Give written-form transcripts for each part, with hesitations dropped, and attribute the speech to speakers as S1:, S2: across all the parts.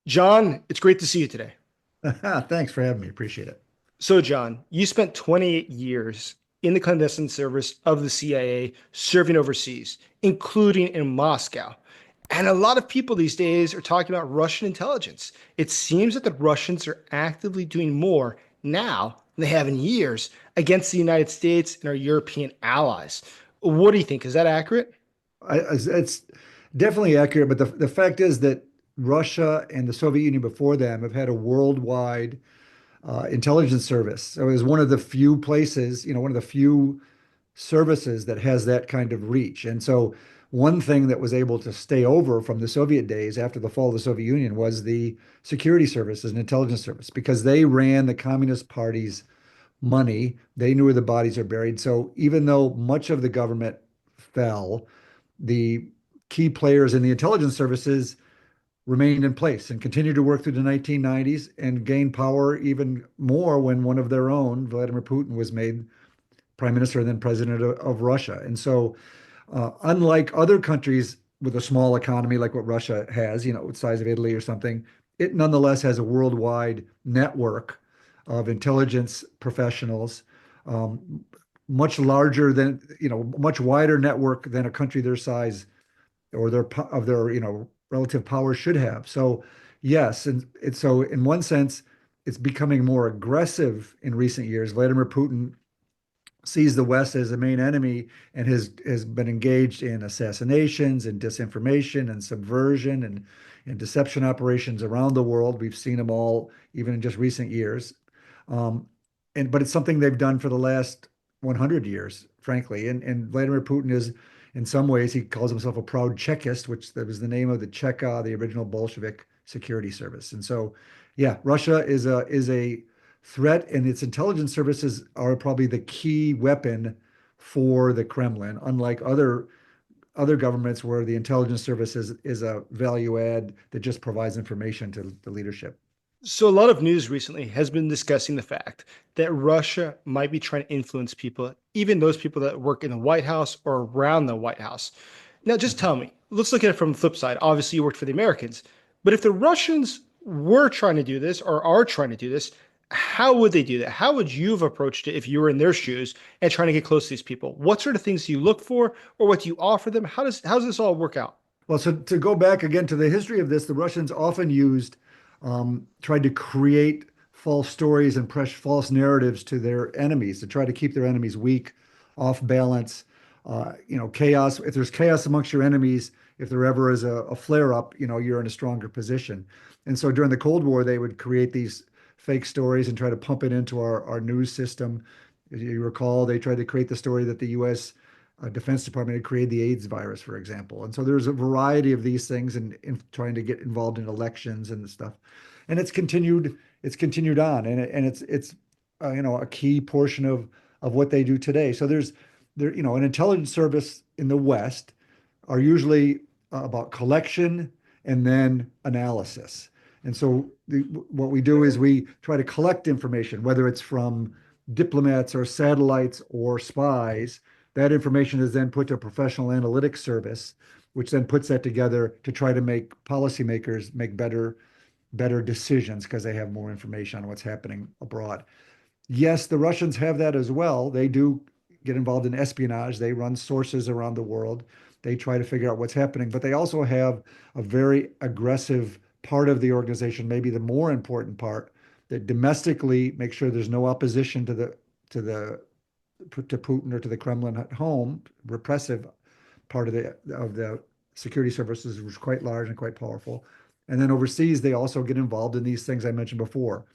S1: John, it's great to see you today.
S2: Thanks for having me. Appreciate it.
S1: So, John, you spent 28 years in the clandestine service of the CIA serving overseas, including in Moscow. And a lot of people these days are talking about Russian intelligence. It seems that the Russians are actively doing more now than they have in years against the United States and our European allies. What do you think? Is that accurate?
S2: It's definitely accurate, but the fact is that Russia and the Soviet Union before them have had a worldwide intelligence service. So it was one of the few places, one of the few services that has that kind of reach. And so one thing that was able to stay over from the Soviet days after the fall of the Soviet Union was the security services and intelligence service because they ran the Communist Party's money. They knew where the bodies are buried. So even though much of the government fell, the key players in the intelligence services remained in place and continued to work through the 1990s and gained power even more when one of their own, Vladimir Putin, was made prime minister and then president of Russia. And so, unlike other countries with a small economy like what Russia has, the size of Italy or something, it nonetheless has a worldwide network of intelligence professionals, um, much larger than, much wider network than a country their size or their relative power should have. So yes, and so in one sense, it's becoming more aggressive in recent years. Vladimir Putin sees the West as a main enemy and has been engaged in assassinations and disinformation and subversion and deception operations around the world. We've seen them all even in just recent years. Um, but it's something they've done for the last 100 years, frankly. And Vladimir Putin is, in some ways, he calls himself a proud Chekist, which that was the name of the Cheka, the original Bolshevik security service. And so, yeah, Russia is a threat, and its intelligence services are probably the key weapon for the Kremlin, unlike other governments where the intelligence service is a value add that just provides information to the leadership.
S1: So, a lot of news recently has been discussing the fact that Russia might be trying to influence people, even those people that work in the White House or around the White House. Now, just tell me, let's look at it from the flip side. Obviously, you worked for the Americans, but if the Russians were trying to do this or are trying to do this, how would they do that? How would you have approached it if you were in their shoes and trying to get close to these people? What sort of things do you look for, or what do you offer them? How does this all work out?
S2: Well, so to go back again to the history of this, the Russians often tried to create false stories and press false narratives to their enemies to try to keep their enemies weak, off balance, chaos. If there's chaos amongst your enemies, if there ever is a flare up, you're in a stronger position. And so during the Cold War, they would create these fake stories and try to pump it into our news system. As you recall, they tried to create the story that the U.S. Defense Department had created the AIDS virus, for example. And so there's a variety of these things in trying to get involved in elections and stuff. And it's continued on, and it's a key portion of what they do today. So an intelligence service in the West are usually about collection and then analysis. And so what we do is we try to collect information, whether it's from diplomats or satellites or spies. That information is then put to a professional analytics service, which then puts that together to try to make policymakers make better decisions because they have more information on what's happening abroad. Yes, the Russians have that as well. They do get involved in espionage. They run sources around the world. They try to figure out what's happening, but they also have a very aggressive part of the organization, maybe the more important part, that domestically makes sure there's no opposition to Putin or to the Kremlin at home. Repressive part of the security services was quite large and quite powerful. And then overseas, they also get involved in these things I mentioned before: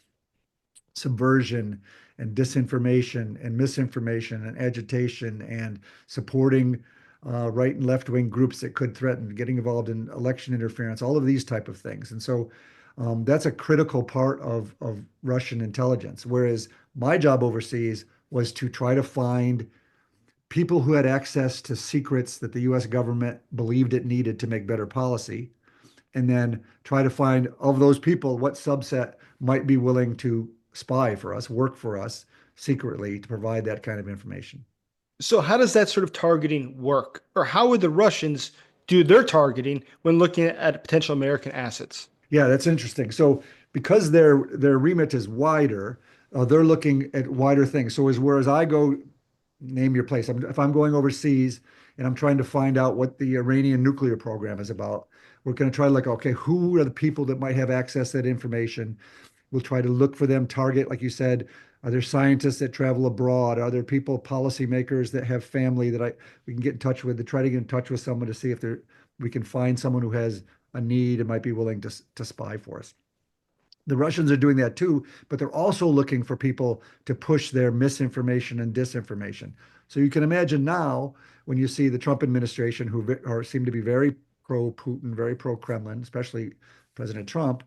S2: subversion and disinformation and misinformation and agitation and supporting right and left wing groups that could threaten, getting involved in election interference, all of these type of things. And so that's a critical part of Russian intelligence. Whereas my job overseas was to try to find people who had access to secrets that the US government believed it needed to make better policy, and then try to find of those people what subset might be willing to spy for us, work for us secretly to provide that kind of information.
S1: So, how does that sort of targeting work? Or how would the Russians do their targeting when looking at potential American assets?
S2: Yeah, that's interesting. So because their remit is wider, they're looking at wider things. So as whereas I go, name your place. If I'm going overseas and I'm trying to find out what the Iranian nuclear program is about, we're going to try to look, okay, who are the people that might have access to that information? We'll try to look for them, target, like you said, are there scientists that travel abroad? Are there people, policymakers that have family that we can get in touch with to try to get in touch with someone to see if we can find someone who has a need and might be willing to spy for us. The Russians are doing that too, but they're also looking for people to push their misinformation and disinformation. So you can imagine now when you see the Trump administration, who seem to be very pro Putin, very pro Kremlin, especially President Trump,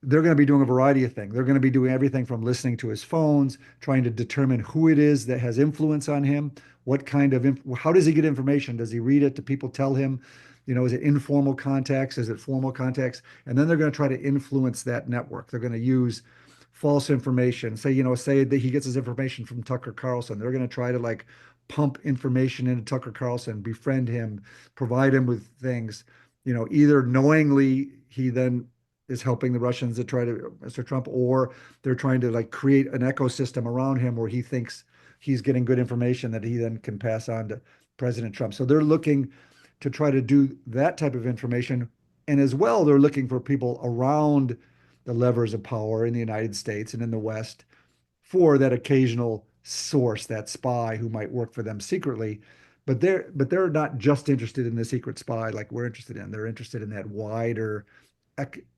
S2: they're going to be doing a variety of things. They're going to be doing everything from listening to his phones, trying to determine who it is that has influence on him, what kind of, how does he get information? Does he read it? Do people tell him? Is it informal contacts? Is it formal contacts? And then they're going to try to influence that network. They're going to use false information. Say that he gets his information from Tucker Carlson. They're going to try to like pump information into Tucker Carlson, befriend him, provide him with things, either knowingly he then is helping the Russians to try to Mr. Trump, or they're trying to like create an ecosystem around him where he thinks he's getting good information that he then can pass on to President Trump. So they're looking to try to do that type of information. And as well, they're looking for people around the levers of power in the United States and in the West for that occasional source, that spy who might work for them secretly. But they're not just interested in the secret spy like we're interested in. They're interested in that wider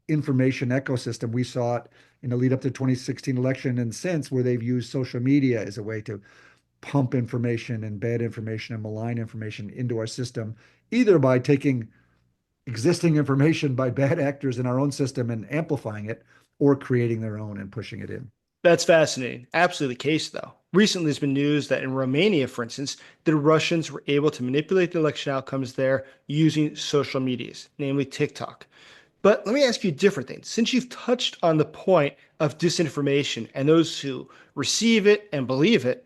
S2: information ecosystem. We saw it in the lead up to the 2016 election and since, where they've used social media as a way to pump information and bad information and malign information into our system, either by taking existing information by bad actors in our own system and amplifying it, or creating their own and pushing it in.
S1: That's fascinating. Absolutely the case, though. Recently, there's been news that in Romania, for instance, the Russians were able to manipulate the election outcomes there using social medias, namely TikTok. But let me ask you a different thing. Since you've touched on the point of disinformation and those who receive it and believe it,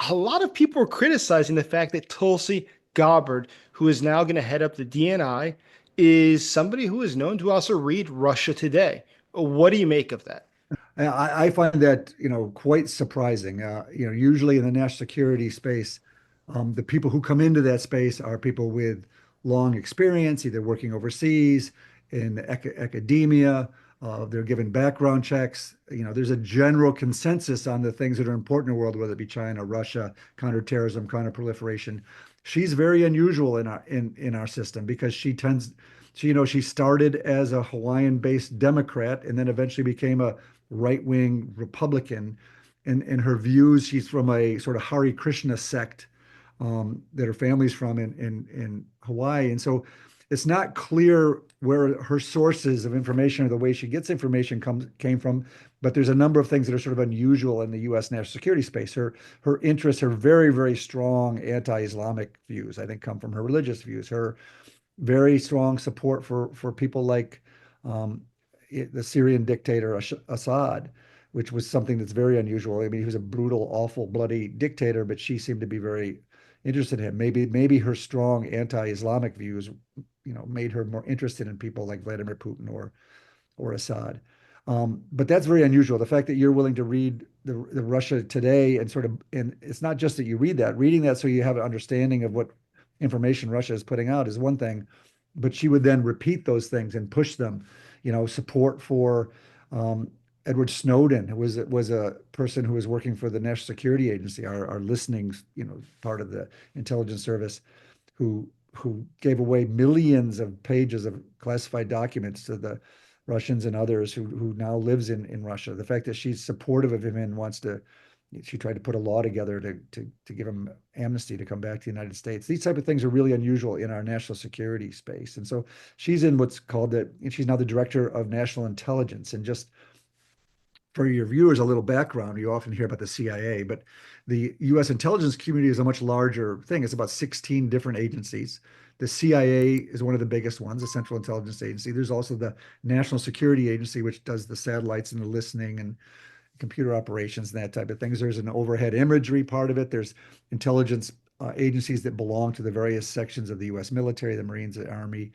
S1: a lot of people are criticizing the fact that Tulsi Gabbard, who is now going to head up the DNI, is somebody who is known to also read Russia Today. What do you make of that?
S2: I find that, quite surprising. Usually in the national security space, the people who come into that space are people with long experience, either working overseas in academia. They're given background checks. There's a general consensus on the things that are important in the world, whether it be China, Russia, counterterrorism, counterproliferation. She's very unusual in our system because she started as a Hawaiian-based Democrat and then eventually became a right-wing Republican. And in her views, she's from a sort of Hare Krishna sect that her family's from in Hawaii. And so it's not clear where her sources of information or the way she gets information came from, but there's a number of things that are sort of unusual in the U.S. national security space. Her interests, her very, very strong anti-Islamic views, I think, come from her religious views. Her very strong support for people like um, the Syrian dictator Assad, which was something that's very unusual. I mean, he was a brutal, awful, bloody dictator, but she seemed to be very interested in him. Maybe her strong anti-Islamic views, made her more interested in people like Vladimir Putin or Assad. But that's very unusual. The fact that you're willing to read the Russia Today and it's not just that you reading that so you have an understanding of what information Russia is putting out is one thing, but she would then repeat those things and push them. Support for Edward Snowden, who was a person who was working for the National Security Agency, our listening, part of the intelligence service, who gave away millions of pages of classified documents to the Russians and others who now lives in Russia. The fact that she's supportive of him and she tried to put a law together to give him amnesty to come back to the United States. These type of things are really unusual in our national security space. And so she's in what's called she's now the director of national intelligence. And just for your viewers, a little background, you often hear about the CIA, but the US intelligence community is a much larger thing. It's about 16 different agencies. The CIA is one of the biggest ones, the Central Intelligence Agency. There's also the National Security Agency, which does the satellites and the listening and computer operations and that type of things. There's an overhead imagery part of it. There's intelligence agencies that belong to the various sections of the U.S. military, the Marines, the Army,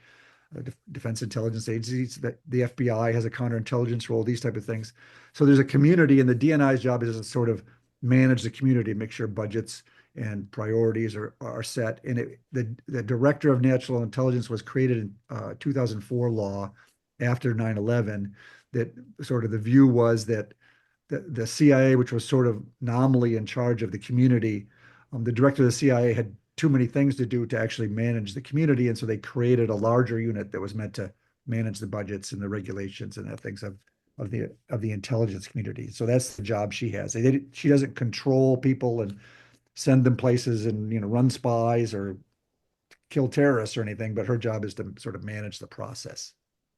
S2: defense intelligence agencies, that the FBI has a counterintelligence role, these type of things. So there's a community, and the DNI's job is to sort of manage the community, make sure budgets and priorities are set. And the Director of National Intelligence was created in 2004 law after 9/11. That sort of the view was that the CIA, which was sort of nominally in charge of the community, the director of the CIA had too many things to do to actually manage the community, and so they created a larger unit that was meant to manage the budgets and the regulations and ethics of the intelligence community. So that's the job she has. She doesn't control people and send them places and run spies or kill terrorists or anything, but her job is to sort of manage the process.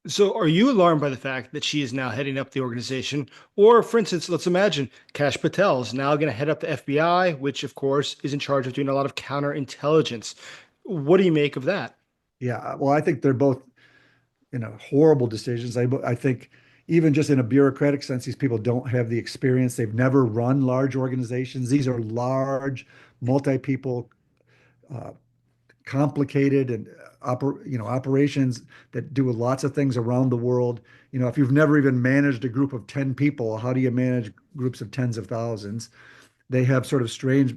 S1: So, are you alarmed by the fact that she is now heading up the organization? Or, for instance, let's imagine Kash Patel is now going to head up the FBI, which, of course, is in charge of doing a lot of counterintelligence. What do you make of that?
S2: Yeah, well, I think they're both horrible decisions. I think even just in a bureaucratic sense, these people don't have the experience. They've never run large organizations. These are large, multi-people, uh, complicated and operations that do lots of things around the world. If you've never even managed a group of 10 people, how do you manage groups of tens of thousands? They have sort of strange,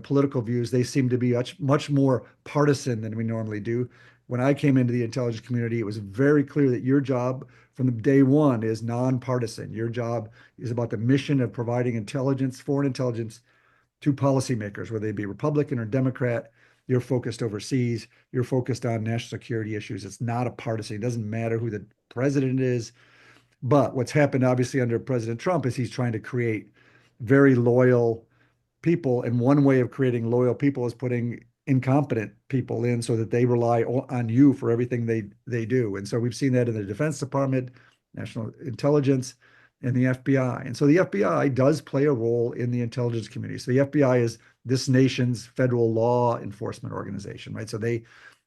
S2: political views. They seem to be much more partisan than we normally do. When I came into the intelligence community, it was very clear that your job from the day one is nonpartisan. Your job is about the mission of providing intelligence, foreign intelligence, to policymakers, whether they be Republican or Democrat. You're focused overseas. You're focused on national security issues. It's not a partisan. It doesn't matter who the president is. But what's happened, obviously, under President Trump is he's trying to create very loyal people. And one way of creating loyal people is putting incompetent people in so that they rely on you for everything they do. And so we've seen that in the Defense Department, National Intelligence, and the FBI. And so the FBI does play a role in the intelligence community. So the FBI is this nation's federal law enforcement organization, right? So they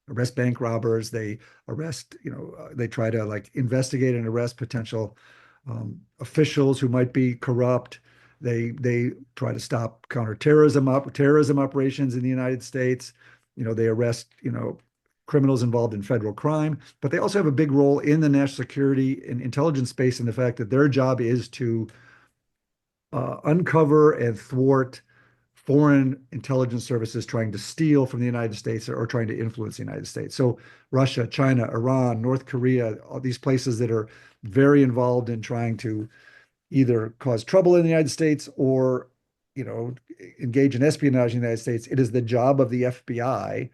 S2: arrest bank robbers, they arrest, they try to like investigate and arrest potential officials who might be corrupt. They try to stop terrorism operations in the United States. They arrest, criminals involved in federal crime, but they also have a big role in the national security and intelligence space in the fact that their job is to uncover and thwart foreign intelligence services trying to steal from the United States or trying to influence the United States. So Russia, China, Iran, North Korea, all these places that are very involved in trying to either cause trouble in the United States or, engage in espionage in the United States. It is the job of the FBI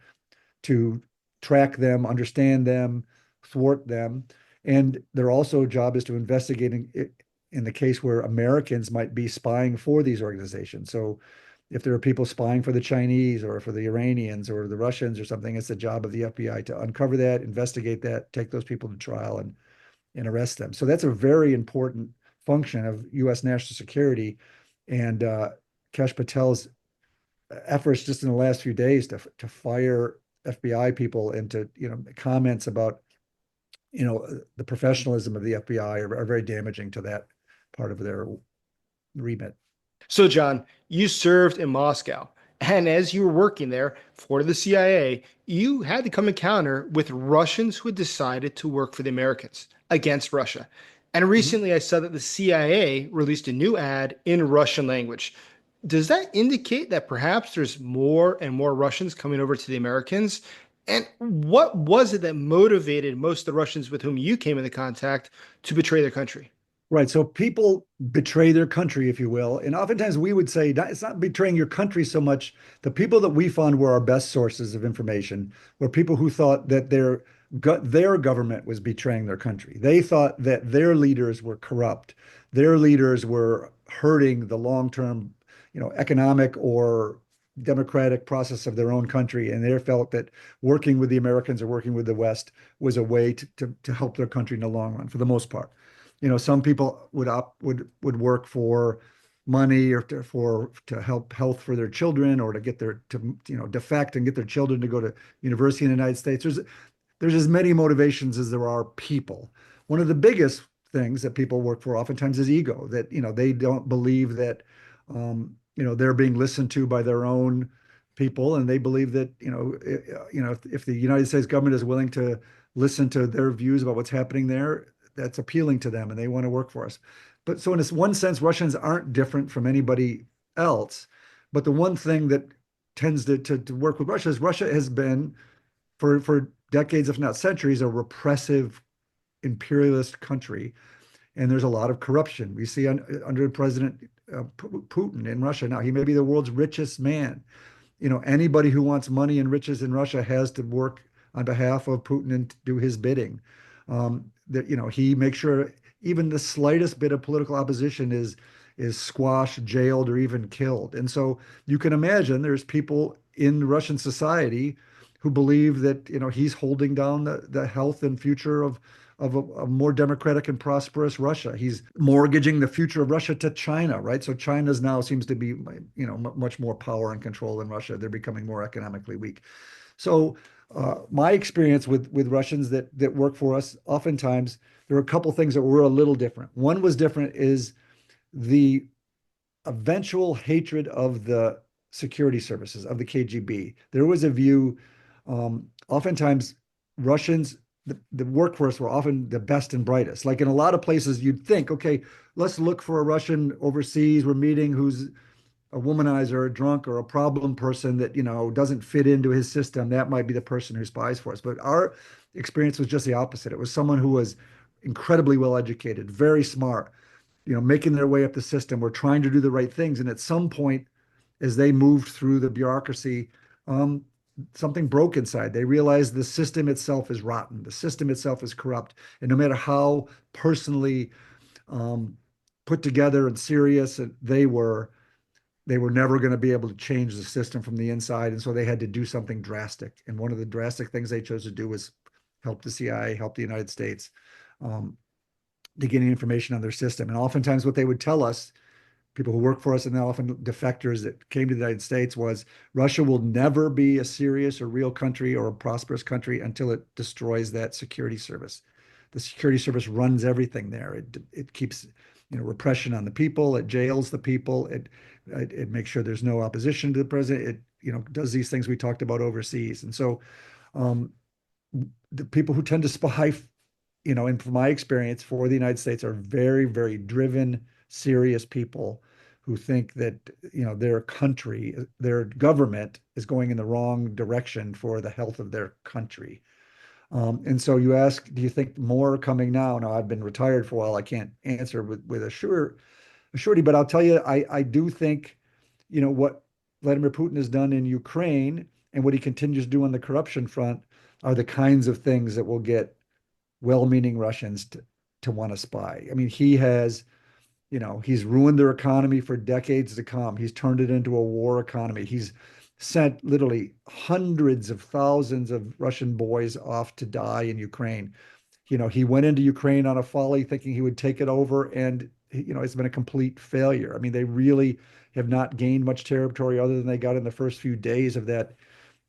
S2: to track them, understand them, thwart them. And their also job is to investigate in the case where Americans might be spying for these organizations. So if there are people spying for the Chinese or for the Iranians or the Russians or something, it's the job of the FBI to uncover that, investigate that, take those people to trial and arrest them. So that's a very important function of U.S. national security. And Kash Patel's efforts just in the last few days to fire FBI people and to comments about the professionalism of the FBI are very damaging to that part of their remit.
S1: So, John, you served in Moscow. And as you were working there for the CIA, you had to come encounter with Russians who had decided to work for the Americans against Russia. And
S2: Mhm.
S1: recently I saw that the CIA released a new ad in Russian language. Does that indicate that perhaps there's more and more Russians coming over to the Americans? And what was it that motivated most of the Russians with whom you came into contact to betray their country?
S2: Right. So people betray their country, if you will. And oftentimes we would say it's not betraying your country so much. The people that we found were our best sources of information were people who thought that their government was betraying their country. They thought that their leaders were corrupt. Their leaders were hurting the long-term, economic or democratic process of their own country. And they felt that working with the Americans or working with the West was a way to help their country in the long run, for the most part. Some people would work for money or to help health for their children or to get defect and get their children to go to university in the United States. There's as many motivations as there are people. One of the biggest things that people work for oftentimes is ego, that they don't believe that they're being listened to by their own people, and they believe that if the United States government is willing to listen to their views about what's happening there, that's appealing to them and they want to work for us. But so in this one sense, Russians aren't different from anybody else. But the one thing that tends to work with Russia is Russia has been for decades, if not centuries, a repressive imperialist country, and there's a lot of corruption. We see under President Putin in Russia now. He may be the world's richest man. Anybody who wants money and riches in Russia has to work on behalf of Putin and do his bidding. He makes sure even the slightest bit of political opposition is squashed, jailed, or even killed. And so you can imagine there's people in Russian society who believe that he's holding down the health and future of a more democratic and prosperous Russia. He's mortgaging the future of Russia to China, right? So China's now seems to be, much more power and control than Russia. They're becoming more economically weak. So my experience with Russians that work for us, oftentimes there are a couple things that were a little different. One was different is the eventual hatred of the security services of the KGB. There was a view, oftentimes Russians, the workforce were often the best and brightest. Like in a lot of places, you'd think, okay, let's look for a Russian overseas we're meeting who's a womanizer, a drunk, or a problem person that doesn't fit into his system. That might be the person who spies for us. But our experience was just the opposite. It was someone who was incredibly well educated, very smart, making their way up the system, were trying to do the right things. And at some point, as they moved through the bureaucracy, something broke inside. They realized the system itself is rotten. The system itself is corrupt. And no matter how personally put together and serious they were never going to be able to change the system from the inside. And so they had to do something drastic. And one of the drastic things they chose to do was help the CIA, help the United States to get information on their system. And oftentimes what they would tell us, people who work for us and often defectors that came to the United States, was Russia will never be a serious or real country or a prosperous country until it destroys that security service. The security service runs everything there. It keeps repression on the people. It jails the people. It makes sure there's no opposition to the president. It does these things we talked about overseas. And so the people who tend to spy, and from my experience for the United States, are very, very driven, serious people who think that their country, their government is going in the wrong direction for the health of their country. And so you ask, do you think more are coming now? Now, I've been retired for a while. I can't answer with a surety, but I'll tell you, I do think what Vladimir Putin has done in Ukraine and what he continues to do on the corruption front are the kinds of things that will get well-meaning Russians to want to spy. I mean, he's ruined their economy for decades to come. He's turned it into a war economy. He's sent literally hundreds of thousands of Russian boys off to die in Ukraine. He went into Ukraine on a folly thinking he would take it over, and it's been a complete failure. I mean, they really have not gained much territory other than they got in the first few days of that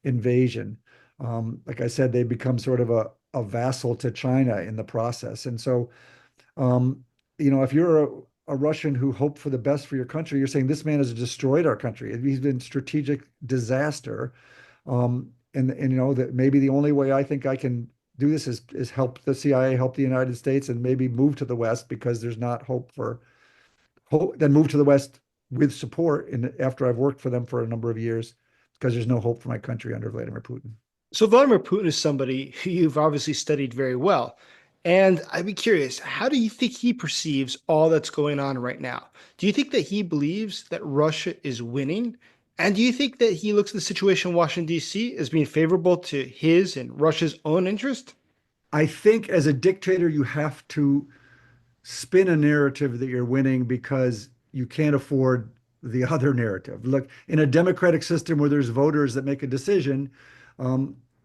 S2: invasion. Like I said, they become sort of a vassal to China in the process. And so, if you're a Russian who hoped for the best for your country, you're saying this man has destroyed our country. He's been strategic disaster. And that maybe the only way I think I can do this is help the CIA, help the United States, and maybe move to the West, because there's not hope, then move to the West with support after I've worked for them for a number of years, because there's no hope for my country under Vladimir Putin.
S1: So Vladimir Putin is somebody who you've obviously studied very well. And I'd be curious, how do you think he perceives all that's going on right now? Do you think that he believes that Russia is winning? And do you think that he looks at the situation in Washington, D.C. as being favorable to his and Russia's own interest?
S2: I think as a dictator, you have to spin a narrative that you're winning because you can't afford the other narrative. Look, in a democratic system where there's voters that make a decision,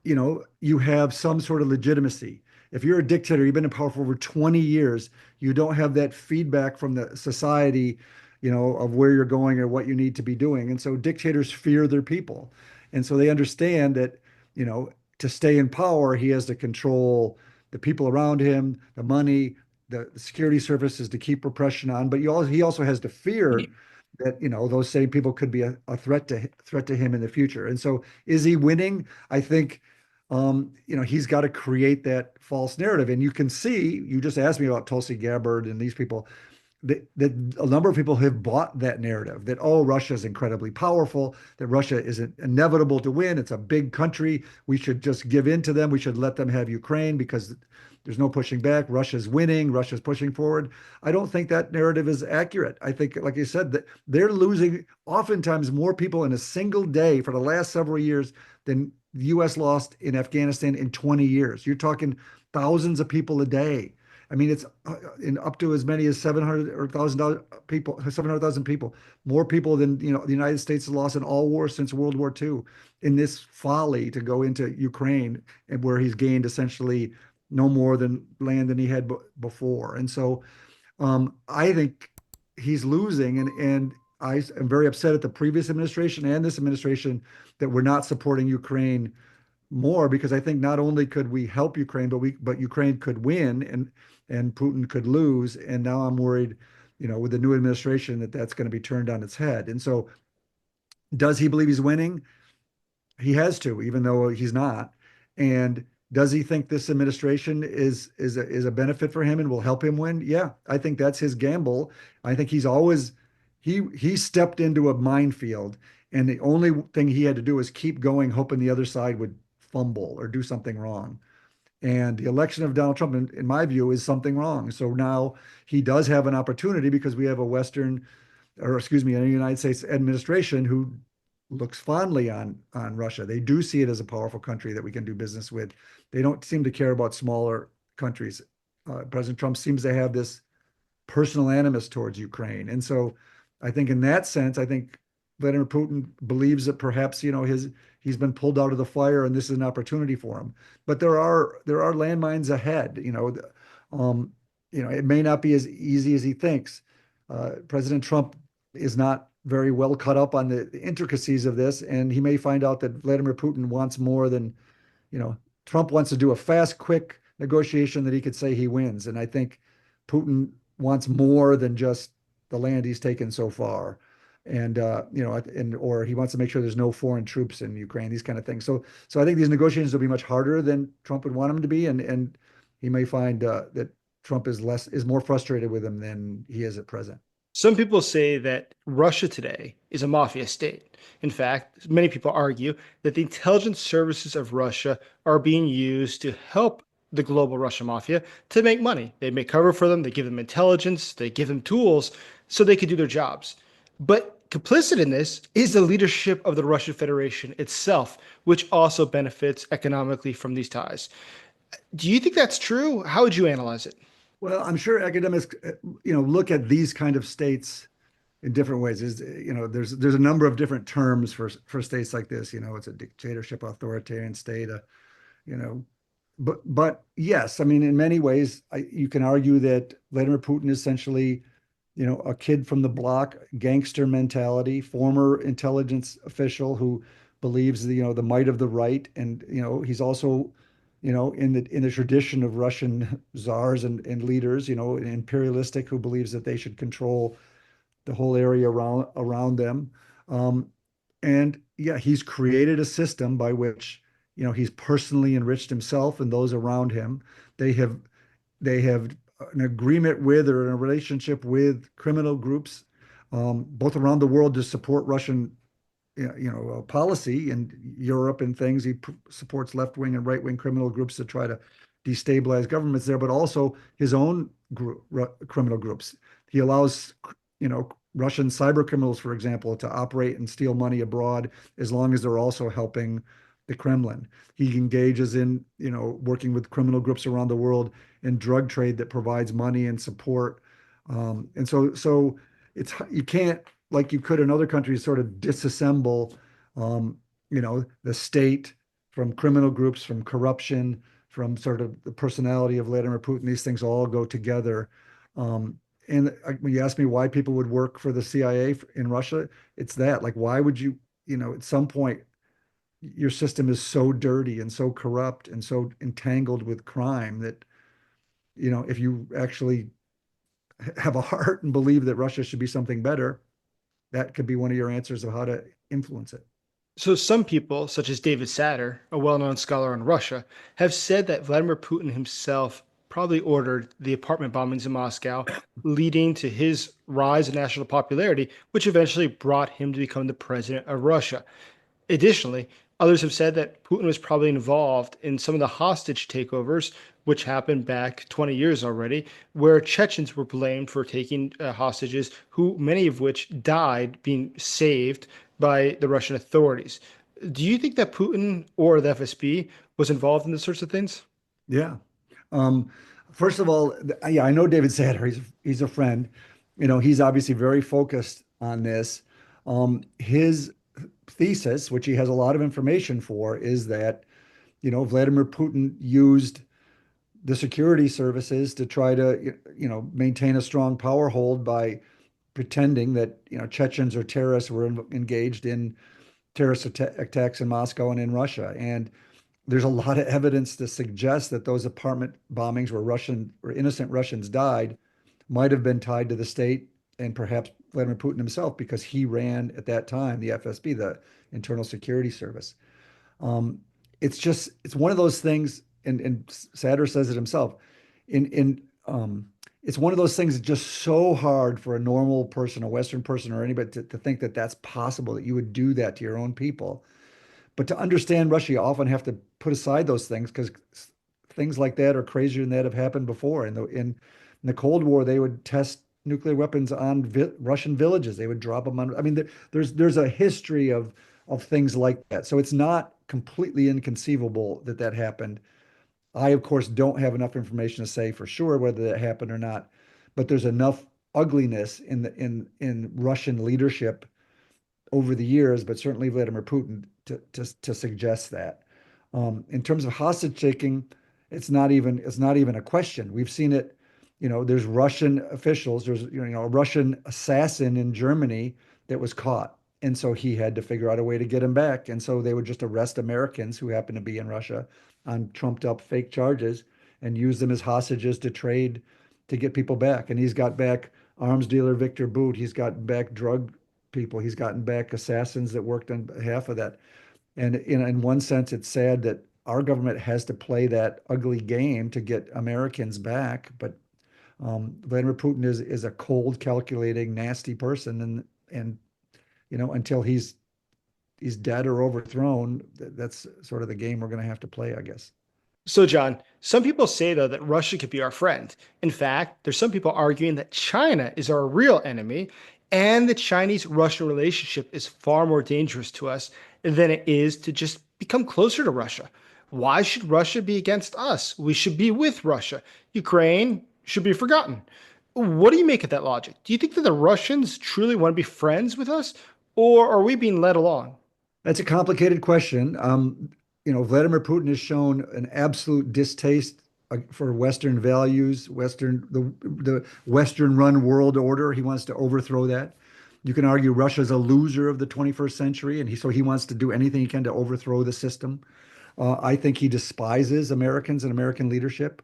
S2: you have some sort of legitimacy. If you're a dictator, you've been in power for over 20 years, you don't have that feedback from the society, of where you're going or what you need to be doing. And so dictators fear their people. And so they understand that, to stay in power, he has to control the people around him, the money, the security services, to keep repression on. But he also has to fear that those same people could be a threat to him in the future. And so, is he winning? I think he's got to create that false narrative. And you can see, you just asked me about Tulsi Gabbard and these people, that a number of people have bought that narrative that, oh, Russia is incredibly powerful, that Russia is inevitable to win. It's a big country. We should just give in to them. We should let them have Ukraine because there's no pushing back. Russia's winning. Russia's pushing forward. I don't think that narrative is accurate. I think, like you said, that they're losing oftentimes more people in a single day for the last several years than the U.S. lost in Afghanistan in 20 years. You're talking thousands of people a day. I mean, it's in up to as many as 700 or 1,000 people, 700,000 people, more people than the United States has lost in all wars since World War II. In this folly to go into Ukraine, and where he's gained essentially no more than land than he had before, and so I think he's losing, and I am very upset at the previous administration and this administration that we're not supporting Ukraine more, because I think not only could we help Ukraine, but Ukraine could win, and Putin could lose. And now I'm worried, with the new administration, that that's going to be turned on its head. And so, does he believe he's winning? He has to, even though he's not. And does he think this administration is a benefit for him and will help him win? Yeah, I think that's his gamble. I think he stepped into a minefield, and the only thing he had to do was keep going, hoping the other side would fumble or do something wrong. And the election of Donald Trump, in my view, is something wrong. So now he does have an opportunity, because we have a Western, or excuse me, a United States administration who looks fondly on Russia. They do see it as a powerful country that we can do business with. They don't seem to care about smaller countries. President Trump seems to have this personal animus towards Ukraine. And so I think in that sense, I think Vladimir Putin believes that perhaps, he's been pulled out of the fire and this is an opportunity for him. But there are landmines ahead. It may not be as easy as he thinks. President Trump is not very well cut up on the intricacies of this, and he may find out that Vladimir Putin wants more than, Trump wants to do a fast, quick negotiation that he could say he wins. And I think Putin wants more than just the land he's taken so far. And or he wants to make sure there's no foreign troops in Ukraine, these kind of things. So I think these negotiations will be much harder than Trump would want them to be, and he may find that Trump is more frustrated with him than he is at present.
S1: Some people say that Russia today is a mafia state. In fact, many people argue that the intelligence services of Russia are being used to help the global Russian mafia to make money. They make cover for them, they give them intelligence, they give them tools so they can do their jobs. But complicit in this is the leadership of the Russian Federation itself, which also benefits economically from these ties. Do you think that's true? How would you analyze it?
S2: Well, I'm sure academics, look at these kind of states in different ways. There's a number of different terms for states like this. It's a dictatorship, authoritarian state, you know, but yes, I mean, in many ways, you can argue that Vladimir Putin is essentially, a kid from the block, gangster mentality, former intelligence official who believes the might of the right, and he's also, in the tradition of Russian czars and leaders, imperialistic, who believes that they should control the whole area around them. Um, and yeah, he's created a system by which, he's personally enriched himself and those around him. They have an agreement with, or in a relationship with, criminal groups, both around the world, to support Russian, policy in Europe and things. He supports left-wing and right-wing criminal groups to try to destabilize governments there, but also his own criminal groups. He allows, Russian cyber criminals, for example, to operate and steal money abroad, as long as they're also helping the Kremlin. He engages in, working with criminal groups around the world in drug trade that provides money and support. And so you can't, like you could in other countries, sort of disassemble, the state from criminal groups, from corruption, from sort of the personality of Vladimir Putin. These things all go together. And when you ask me why people would work for the CIA in Russia, it's that, like, why would you, at some point, your system is so dirty and so corrupt and so entangled with crime that, if you actually have a heart and believe that Russia should be something better, that could be one of your answers of how to influence it.
S1: So some people, such as David Satter, a well-known scholar on Russia, have said that Vladimir Putin himself probably ordered the apartment bombings in Moscow, leading to his rise in national popularity, which eventually brought him to become the president of Russia. Additionally, others have said that Putin was probably involved in some of the hostage takeovers, which happened back 20 years already, where Chechens were blamed for taking hostages, who many of which died being saved by the Russian authorities. Do you think that Putin or the FSB was involved in this sorts of things?
S2: Yeah. Um, First of all, yeah, I know David Satter. He's a friend. He's obviously very focused on this. His thesis, which he has a lot of information for, is that, Vladimir Putin used the security services to try to, maintain a strong power hold by pretending that, Chechens or terrorists were engaged in terrorist attacks in Moscow and in Russia. And there's a lot of evidence to suggest that those apartment bombings where Russian or innocent Russians died might have been tied to the state and perhaps Vladimir Putin himself because he ran at that time the FSB, the Internal Security Service. Um, it's one of those things, and Satter says it himself. In It's one of those things that's just so hard for a normal person, a Western person, or anybody to think that that's possible, that you would do that to your own people. But to understand Russia, you often have to put aside those things because things like that or crazier than that have happened before. In the Cold War, they would test nuclear weapons on Russian villages. They would drop them on. I mean, there's a history of things like that. So it's not completely inconceivable that that happened. I, of course, don't have enough information to say for sure whether that happened or not, but there's enough ugliness in Russian leadership over the years, but certainly Vladimir Putin to suggest that. In terms of hostage taking, it's not even a question. We've seen it. There's Russian officials. There's a Russian assassin in Germany that was caught, and so he had to figure out a way to get him back. And so they would just arrest Americans who happen to be in Russia on trumped up fake charges and use them as hostages to trade to get people back. And he's got back arms dealer Victor Boot. He's got back drug people. He's gotten back assassins that worked on behalf of that. And in one sense, it's sad that our government has to play that ugly game to get Americans back. But Vladimir Putin is a cold, calculating, nasty person, and until he's dead or overthrown, that's sort of the game we're going to have to play, I guess.
S1: So, John, some people say, though, that Russia could be our friend. In fact, there's some people arguing that China is our real enemy, and the Chinese Russian relationship is far more dangerous to us than it is to just become closer to Russia. Why should Russia be against us? We should be with Russia. Ukraine should be forgotten. What do you make of that logic? Do you think that the Russians truly want to be friends with us, or are we being led along?
S2: That's a complicated question. Vladimir Putin has shown an absolute distaste for Western values, the Western run world order. He wants to overthrow that. You can argue Russia's a loser of the 21st century, and so he wants to do anything he can to overthrow the system. I think he despises Americans and American leadership.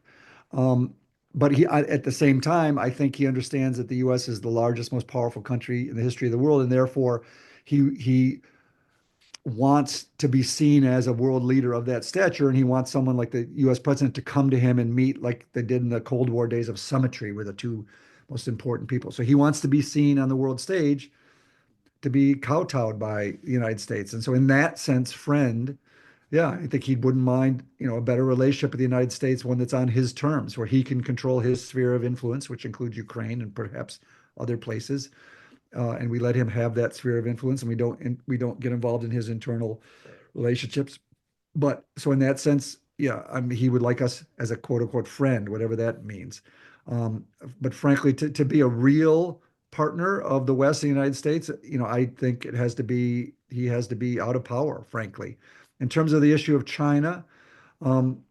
S2: But at the same time, I think he understands that the U.S. is the largest, most powerful country in the history of the world, and therefore he wants to be seen as a world leader of that stature, and he wants someone like the U.S. president to come to him and meet like they did in the Cold War days of symmetry, were the two most important people. So he wants to be seen on the world stage, to be kowtowed by the United States. And so in that sense, friend, yeah, I think he wouldn't mind, a better relationship with the United States, one that's on his terms, where he can control his sphere of influence, which includes Ukraine and perhaps other places, and we let him have that sphere of influence, and we don't get involved in his internal relationships. But so in that sense, yeah, I mean, he would like us as a quote unquote friend, whatever that means. Um, but frankly, to be a real partner of the West and the United States, I think he has to be out of power, frankly. In terms of the issue of China,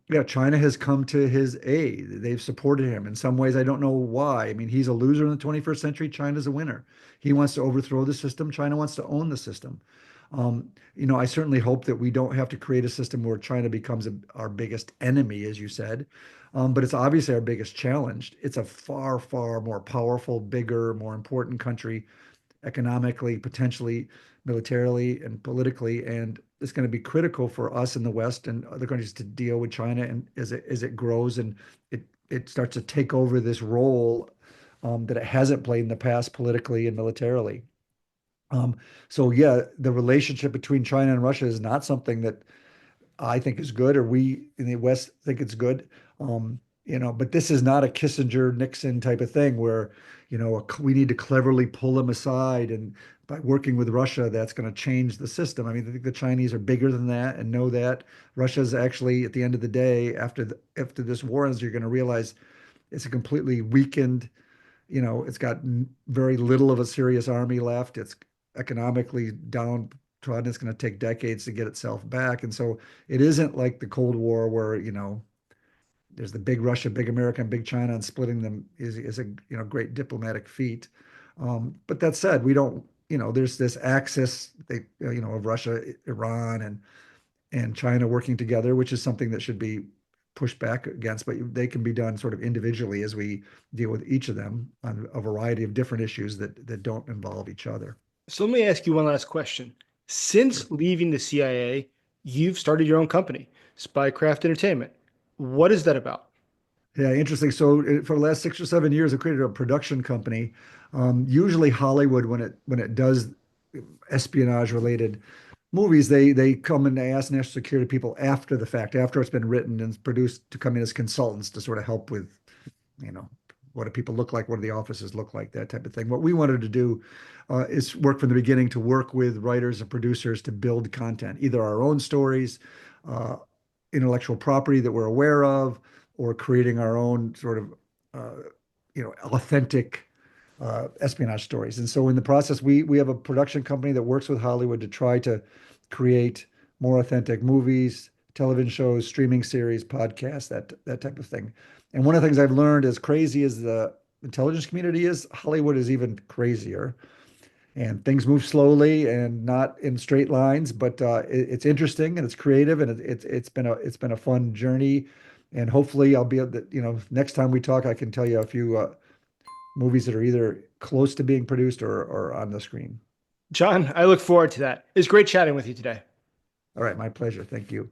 S2: yeah, China has come to his aid. They've supported him in some ways. I don't know why. I mean, he's a loser in the 21st century. China's a winner. He wants to overthrow the system. China wants to own the system. I certainly hope that we don't have to create a system where China becomes our biggest enemy, as you said. But it's obviously our biggest challenge. It's a far, far more powerful, bigger, more important country economically, potentially militarily and politically, and it's going to be critical for us in the West and other countries to deal with China and as it grows and it starts to take over this role that it hasn't played in the past politically and militarily. Um, so yeah, the relationship between China and Russia is not something that I think is good, or we in the West think it's good. Um, but this is not a Kissinger Nixon type of thing where, we need to cleverly pull them aside, and by working with Russia, that's going to change the system. I mean, I think the Chinese are bigger than that and know that Russia's actually, at the end of the day, after this war ends, you're going to realize it's a completely weakened. It's got very little of a serious army left. It's economically downtrodden. It's going to take decades to get itself back. And so it isn't like the Cold War where, there's the big Russia, big America, and big China, and splitting them is a great diplomatic feat. But that said, we don't, there's this axis, of Russia, Iran, and China working together, which is something that should be pushed back against, but they can be done sort of individually as we deal with each of them on a variety of different issues that don't involve each other.
S1: So let me ask you one last question.
S2: Sure.
S1: Since leaving the CIA, you've started your own company, Spycraft Entertainment. What is that about?
S2: Yeah, interesting. So for the last 6 or 7 years, I created a production company. Usually Hollywood, when it does espionage related movies, they come and they ask national security people after the fact, after it's been written and produced, to come in as consultants to sort of help with, you know, what do people look like, what do the offices look like, that type of thing. What we wanted to do is work from the beginning to work with writers and producers to build content, either our own stories, uh, intellectual property that we're aware of, or creating our own sort of authentic espionage stories. And so in the process, we have a production company that works with Hollywood to try to create more authentic movies, television shows, streaming series, podcasts, that type of thing. And one of the things I've learned, as crazy as the intelligence community is, Hollywood is even crazier. And things move slowly and not in straight lines, but it's interesting and it's creative, and it's been a fun journey. And hopefully, I'll be able to, next time we talk, I can tell you a few movies that are either close to being produced or on the screen.
S1: John, I look forward to that. It's great chatting with you today.
S2: All right, my pleasure. Thank you.